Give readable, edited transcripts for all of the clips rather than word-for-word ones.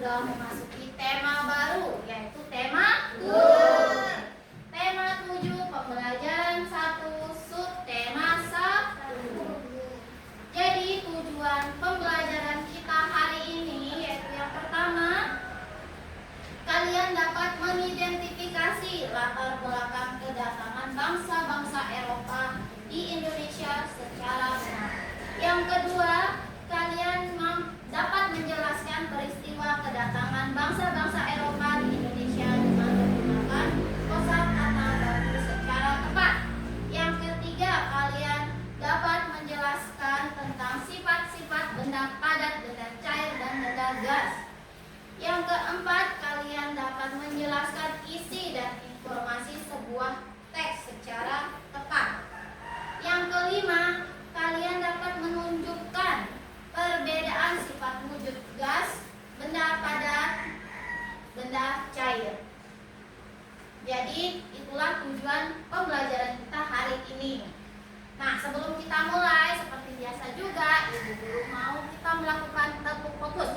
sudah memasuki tema baru, yaitu tema 7. Tema 7 pembelajaran 1, subtema 1. Jadi tujuan pembelajaran kita hari ini yaitu yang pertama, kalian dapat mengidentifikasi latar belakang kedatangan bangsa-bangsa Eropa di Indonesia secara benar. Yang kedua, kalian dapat menjelaskan peristiwa kedatangan bangsa-bangsa Eropa di Indonesia dengan menggunakan kosakata baku secara tepat. Yang ketiga, kalian dapat menjelaskan tentang sifat-sifat benda padat, benda cair, dan benda gas. Yang keempat, kalian dapat menjelaskan isi dan informasi sebuah teks secara tepat. Yang kelima, kalian dapat menunjukkan perbedaan sifat wujud gas, benda padat, benda cair. Jadi itulah tujuan pembelajaran kita hari ini. Nah, sebelum kita mulai, seperti biasa juga, ibu guru mau kita melakukan tepuk fokus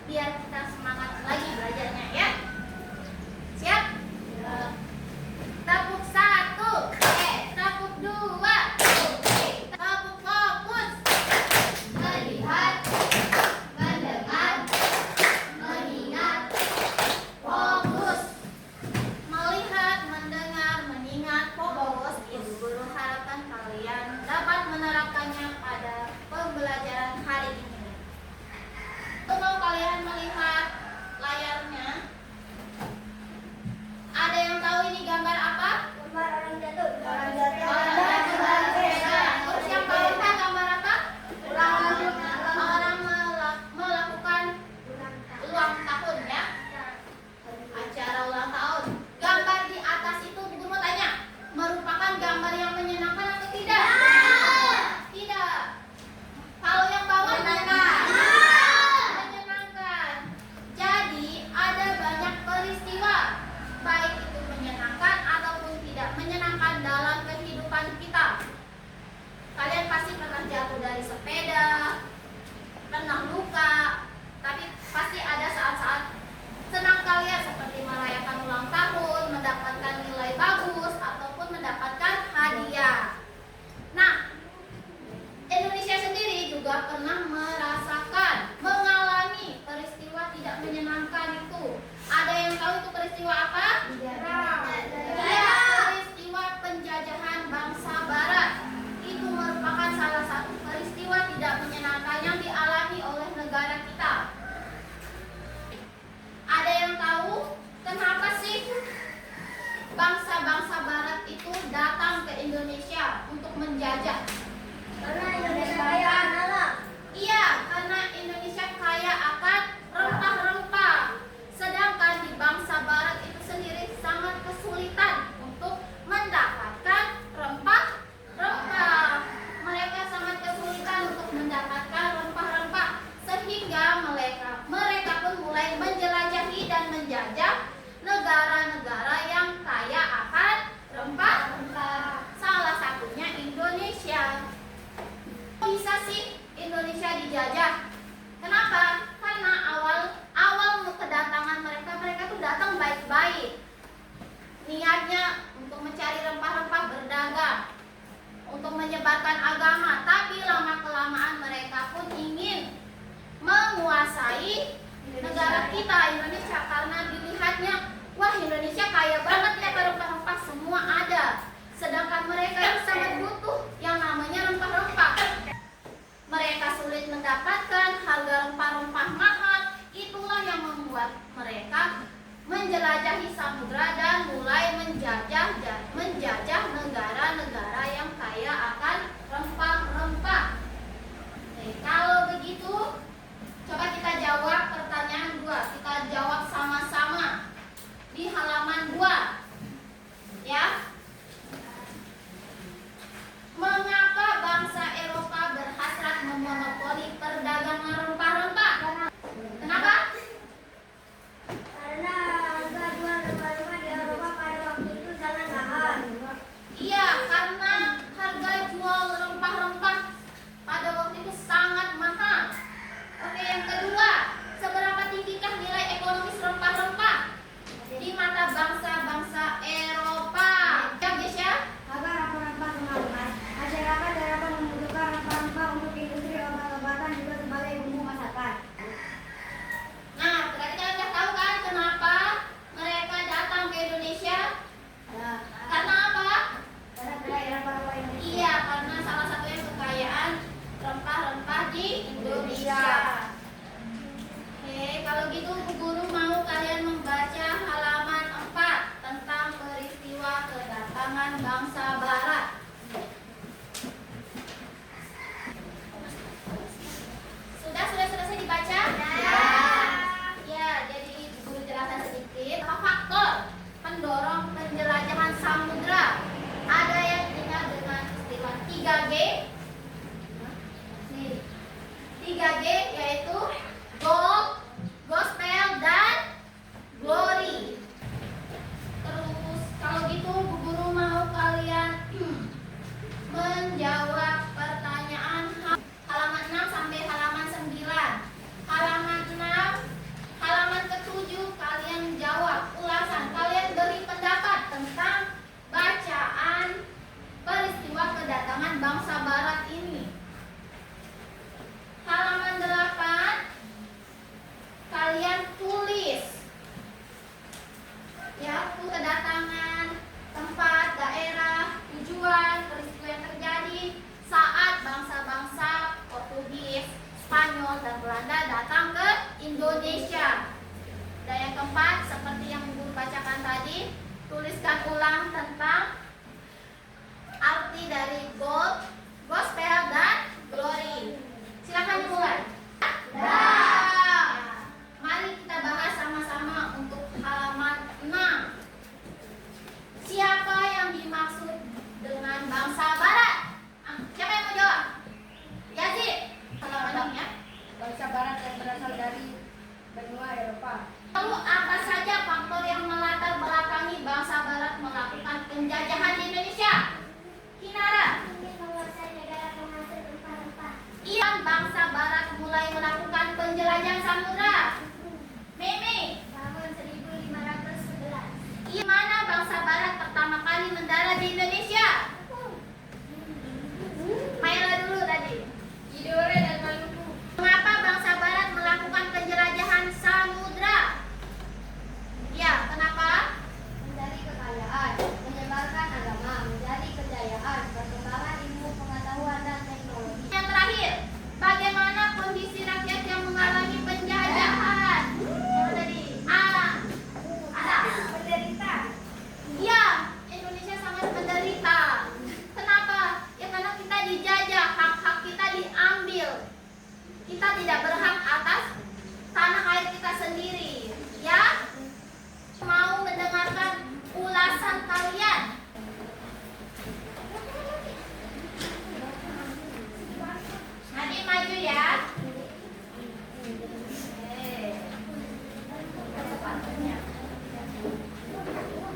biar kita semangat lagi belajarnya, ya. Siap? Tepuk 1, tepuk 2, tepuk fokus. Melihat, mendengar, mengingat, fokus. Melihat, mendengar, mengingat, fokus. Ibu guru harapkan kalian dapat menerapkannya pada pembelajaran hari ini. Kalau kalian melihat layarnya, ada yang tahu ini gambar apa? Gambar orang jatuh. Orang sepeda. Terus yang bawahnya gambar apa? Orang melakukan ulang tahun, ya. Acara ulang tahun. Gambar di atas itu ibu mau tanya, merupakan gambar yang menyenangkan atau tidak? Tidak. Kalau yang bawah menyenangkan. Jadi ada banyak peristiwa, baik itu menyenangkan ataupun tidak menyenangkan dalam kehidupan kita. Kalian pasti pernah jatuh dari sepeda, pernah luka, tapi pasti ada saat-saat senang kalian seperti merayakan ulang tahun, mendapatkan nilai bagus, ataupun mendapatkan hadiah. Nah, Indonesia sendiri juga pernah merasakan, mengalami peristiwa tidak menyenangkan itu. Ada yang tahu itu peristiwa apa? Ya, peristiwa penjajahan bangsa Barat. Itu merupakan salah satu peristiwa tidak menyenangkan yang dialami oleh negara kita. Ada yang tahu kenapa sih bangsa-bangsa Barat itu datang ke Indonesia untuk menjajah? Karena Indonesia kaya alam. Iya, karena Indonesia kaya akan rempah-rempah. Sedangkan di bangsa Barat itu sendiri sangat kesulitan untuk mendapatkan rempah-rempah. Mereka sangat kesulitan untuk mendapatkan rempah-rempah, sehingga mereka pun mulai menjelajahi dan menjajah negara-negara yang kaya akan rempah-rempah. Salah satunya Indonesia. Bisa sih Indonesia dijajah? Kenapa? Karena awal kedatangan mereka tuh datang baik-baik. Niatnya untuk mencari rempah-rempah, berdagang, untuk menyebarkan agama. Tapi lama-kelamaan mereka pun ingin menguasai negara kita, Indonesia, karena dilihatnya, wah, Indonesia kaya banget ya, rempah-rempah semua ada. Sedangkan mereka yang sangat butuh yang namanya rempah-rempah. Mereka sulit mendapatkan, harga rempah-rempah mahal. Itulah yang membuat mereka menjelajahi samudra dan mulai menjajah negara-negara yang kaya akan rempah-rempah. Kalau begitu, coba kita jawab pertanyaan 2. Kita jawab sama-sama di halaman 2. Ya. Mengapa bangsa Eropa berhasrat memonopoli perdagangan rempah-rempah? Kenapa? Karena harga jual rempah-rempah di Eropa pada waktu itu sangat mahal. Iya, karena harga kalian tulis. Ya, kedatangan, tempat, daerah, tujuan, peristiwa yang terjadi saat bangsa-bangsa Portugis, Spanyol, dan Belanda datang ke Indonesia. Dan yang keempat, seperti yang Guru bacakan tadi, tuliskan ulang tentang arti dari gold, gospel, dan glory. Silakan dimulai. Mari kita bahas sama-sama untuk halaman 6. Siapa yang dimaksud dengan bangsa Barat? Siapa yang mau jawab? Yazid. Selamat ya. Bangsa Barat yang berasal dari benua Eropa. Lalu apa saja faktor yang melatar belakangi bangsa Barat melakukan penjajahan di Indonesia? Kinara. Menguasai negara penghasil rempah-rempah. Iya, bangsa Barat mulai melakukan penjelajahan samudra. Meme. Tahun 1511. Iya, mana bangsa Barat pertama kali mendarat di Indonesia? Maela dulu tadi. Tidore dan Maluku. Mengapa bangsa Barat melakukan penjelajahan samudra? Ya, kenapa? Mencari kekayaan, menyebarkan agama, menjadi kejayaan, perkembangan ilmu pengetahuan dan teknologi. Yang terakhir, bagaimana kondisi rakyat yang mengalami penjajahan? Yang tadi, ada. Menderita. Iya, Indonesia sangat menderita. Kenapa? Ya karena kita dijajah, hak-hak kita diambil. Kita tidak berhak atas tanah air kita sendiri. Ya? Mau mendengarkan ulasan kalian? Nanti maju ya.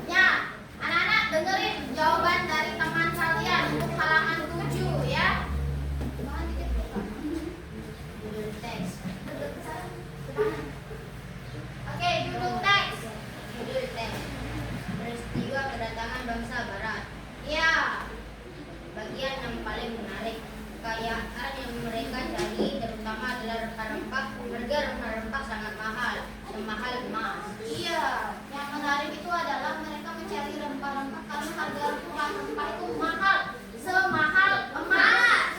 Ya, anak-anak dengerin jawaban dari teman kalian untuk halaman 7 ya. Judul teks. Oke, judul teks. Judul teks. Peristiwa kedatangan bangsa Barat. Ya. Bagian yang paling menarik, kekayaan yang mereka cari terutama adalah rempah-rempah. Harga rempah-rempah sangat mahal, semahal emas. Iya, yang menarik itu adalah mereka mencari rempah-rempah karena harga rempah-rempah itu mahal, semahal emas.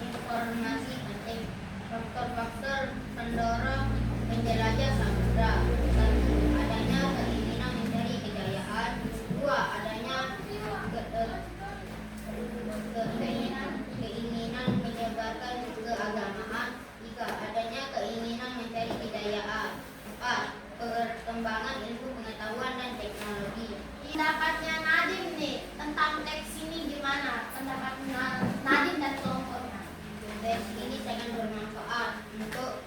Informasi penting, faktor-faktor pendorong penjelajah samudra. 1. Adanya keinginan mencari kejayaan. 2. Adanya keinginan menyebarkan keagamaan. 3. Adanya keinginan mencari kejayaan. 4. Perkembangan ilmu pengetahuan dan teknologi. Pendapatnya Nadim nih tentang teks ini gimana? Pendapatnya Nadim dan kelompoknya. Teks ini sangat bermanfaat untuk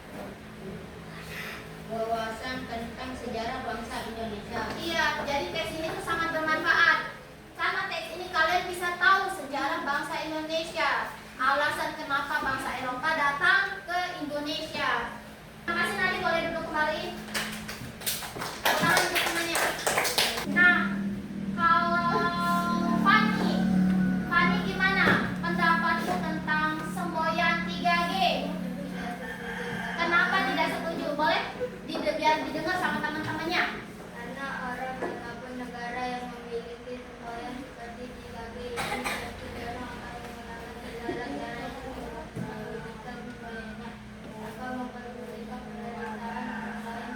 wawasan tentang sejarah bangsa Indonesia. Iya, jadi teks ini tuh sangat bermanfaat. Karena teks ini kalian bisa tahu sejarah bangsa Indonesia, alasan kenapa bangsa Eropa datang ke Indonesia. Terima kasih, Nadim, boleh duduk kembali. Tangan untuk temannya. Nah, kalau Fani gimana pendapatmu tentang semboyan 3G? Kenapa tidak setuju? Boleh biar didengar sama teman-temannya. Karena orang ataupun negara yang memiliki semboyan seperti 3G ini cenderung akan menggunakan cara-cara yang memperolehkan semboyannya atau memperbolehkan penerimaan orang lain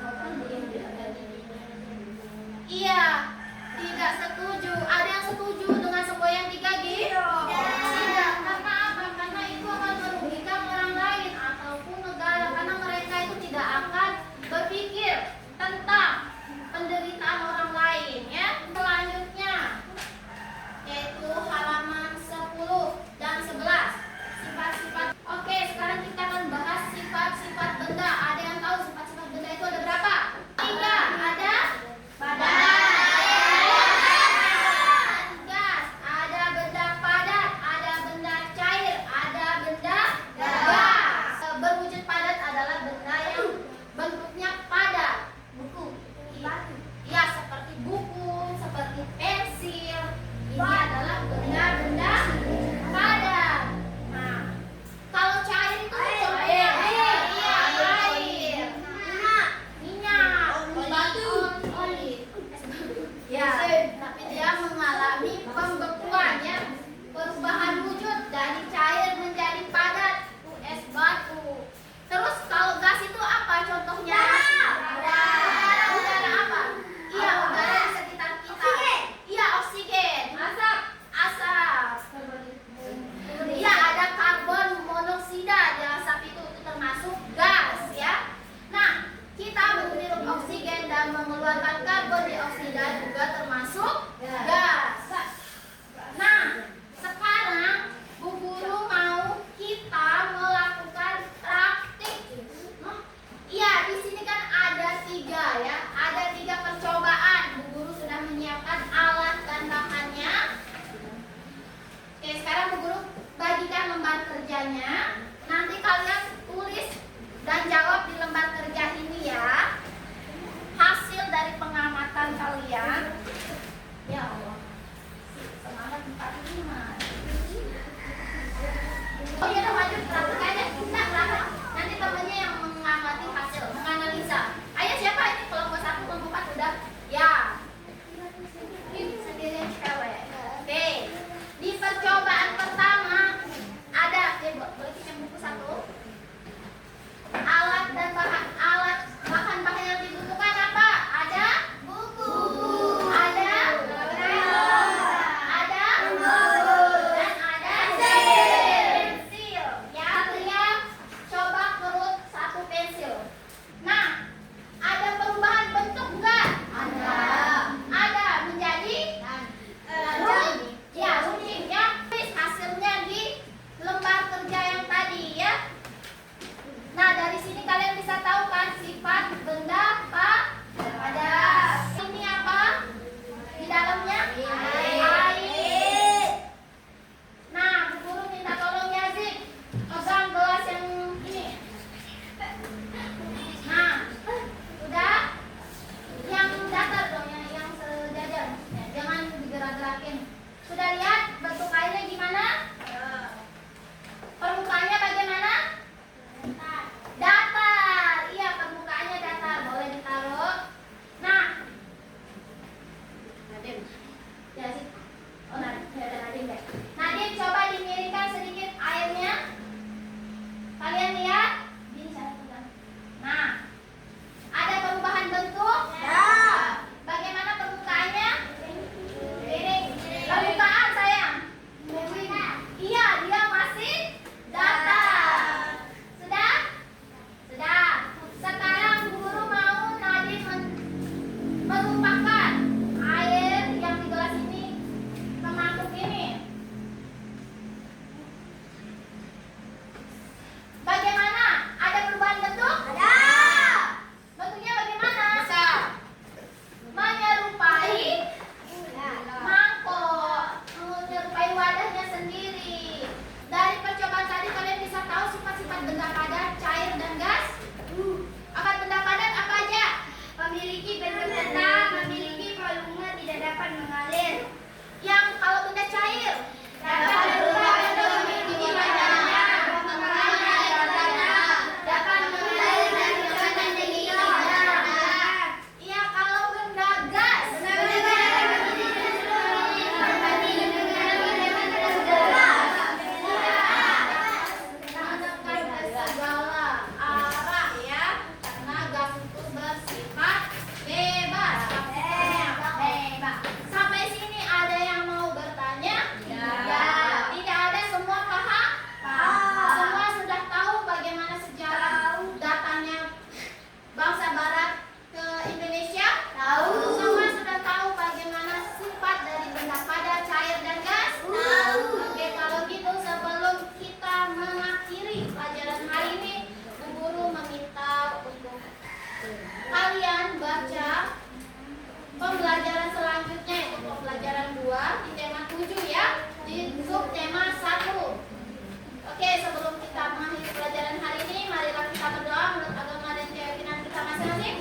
masing-masing?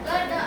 Gak ada